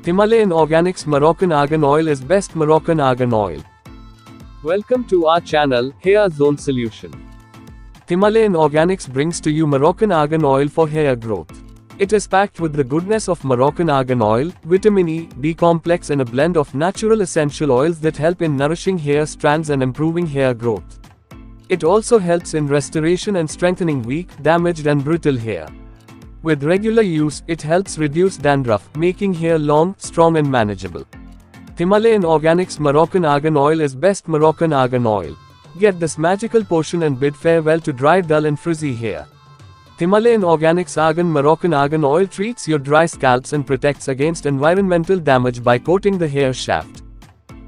Himalayan Organics Moroccan Argan Oil is best Moroccan Argan Oil. Welcome to our channel, Hairzone Solution. Himalayan Organics brings to you Moroccan Argan Oil for hair growth. It is packed with the goodness of Moroccan Argan Oil, vitamin E, B complex and a blend of natural essential oils that help in nourishing hair strands and improving hair growth. It also helps in restoration and strengthening weak, damaged and brittle hair. With regular use, it helps reduce dandruff, making hair long, strong and manageable. Himalayan Organics Moroccan Argan Oil is best Moroccan Argan Oil. Get this magical potion and bid farewell to dry, dull and frizzy hair. Himalayan Organics Moroccan Argan Oil treats your dry scalps and protects against environmental damage by coating the hair shaft.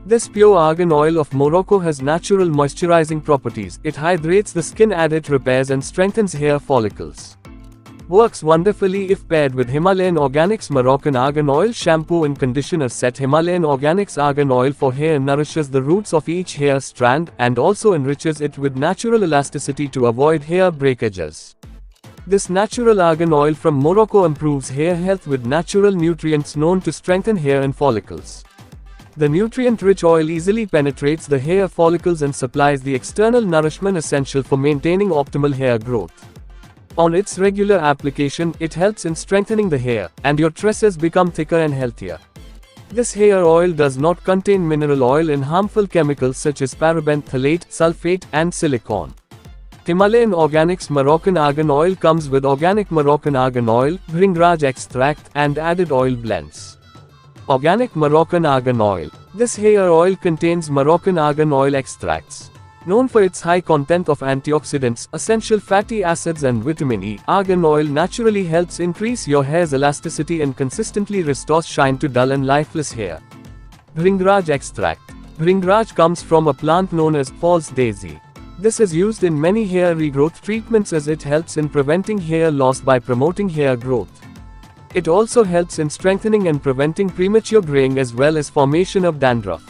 This pure argan oil of Morocco has natural moisturizing properties. It hydrates the skin, it repairs and strengthens hair follicles. Works wonderfully if paired with Himalayan Organics Moroccan Argan Oil shampoo and conditioner set. Himalayan Organics Argan Oil for hair nourishes the roots of each hair strand and also enriches it with natural elasticity to avoid hair breakages. This natural argan oil from Morocco improves hair health with natural nutrients known to strengthen hair and follicles. The nutrient-rich oil easily penetrates the hair follicles and supplies the external nourishment essential for maintaining optimal hair growth. On its regular application, it helps in strengthening the hair, and your tresses become thicker and healthier. This hair oil does not contain mineral oil and harmful chemicals such as paraben, phthalate, sulfate, and silicone. Himalayan Organics Moroccan Argan Oil comes with organic Moroccan Argan Oil, bringraj extract, and added oil blends. Organic Moroccan Argan Oil. This hair oil contains Moroccan Argan Oil extracts. Known for its high content of antioxidants, essential fatty acids and vitamin E, argan oil naturally helps increase your hair's elasticity and consistently restores shine to dull and lifeless hair. Bringraj extract. Bringraj comes from a plant known as false daisy. This is used in many hair regrowth treatments as it helps in preventing hair loss by promoting hair growth. It also helps in strengthening and preventing premature graying as well as formation of dandruff.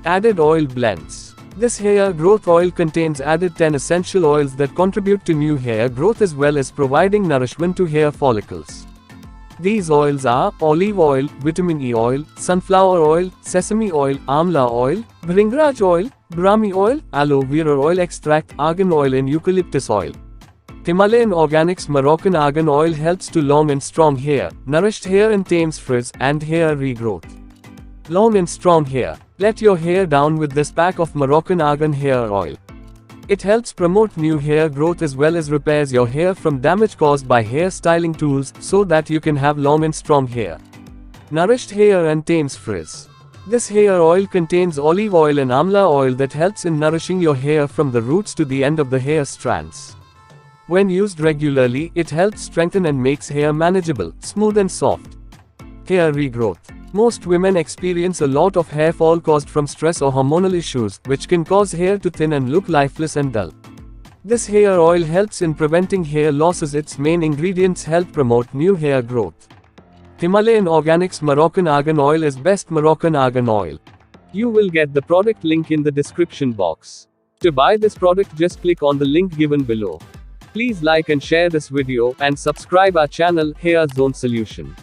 Added oil blends. This hair growth oil contains added 10 essential oils that contribute to new hair growth as well as providing nourishment to hair follicles. These oils are olive oil, vitamin E oil, sunflower oil, sesame oil, amla oil, bringraj oil, brahmi oil, aloe vera oil extract, argan oil and eucalyptus oil. Himalayan Organics Moroccan Argan Oil helps to long and strong hair, nourished hair and tames frizz and hair regrowth. Long and strong hair. Let your hair down with this pack of Moroccan Argan Hair Oil. It helps promote new hair growth as well as repairs your hair from damage caused by hair styling tools so that you can have long and strong hair. Nourished hair and tames frizz. This hair oil contains olive oil and amla oil that helps in nourishing your hair from the roots to the end of the hair strands. When used regularly, it helps strengthen and makes hair manageable, smooth and soft. Hair regrowth. Most women experience a lot of hair fall caused from stress or hormonal issues, which can cause hair to thin and look lifeless and dull. This hair oil helps in preventing hair loss as its main ingredients help promote new hair growth. Himalayan Organics Moroccan Argan Oil is best Moroccan Argan Oil. You will get the product link in the description box. To buy this product, just click on the link given below. Please like and share this video, and subscribe our channel, Hairzone Solution.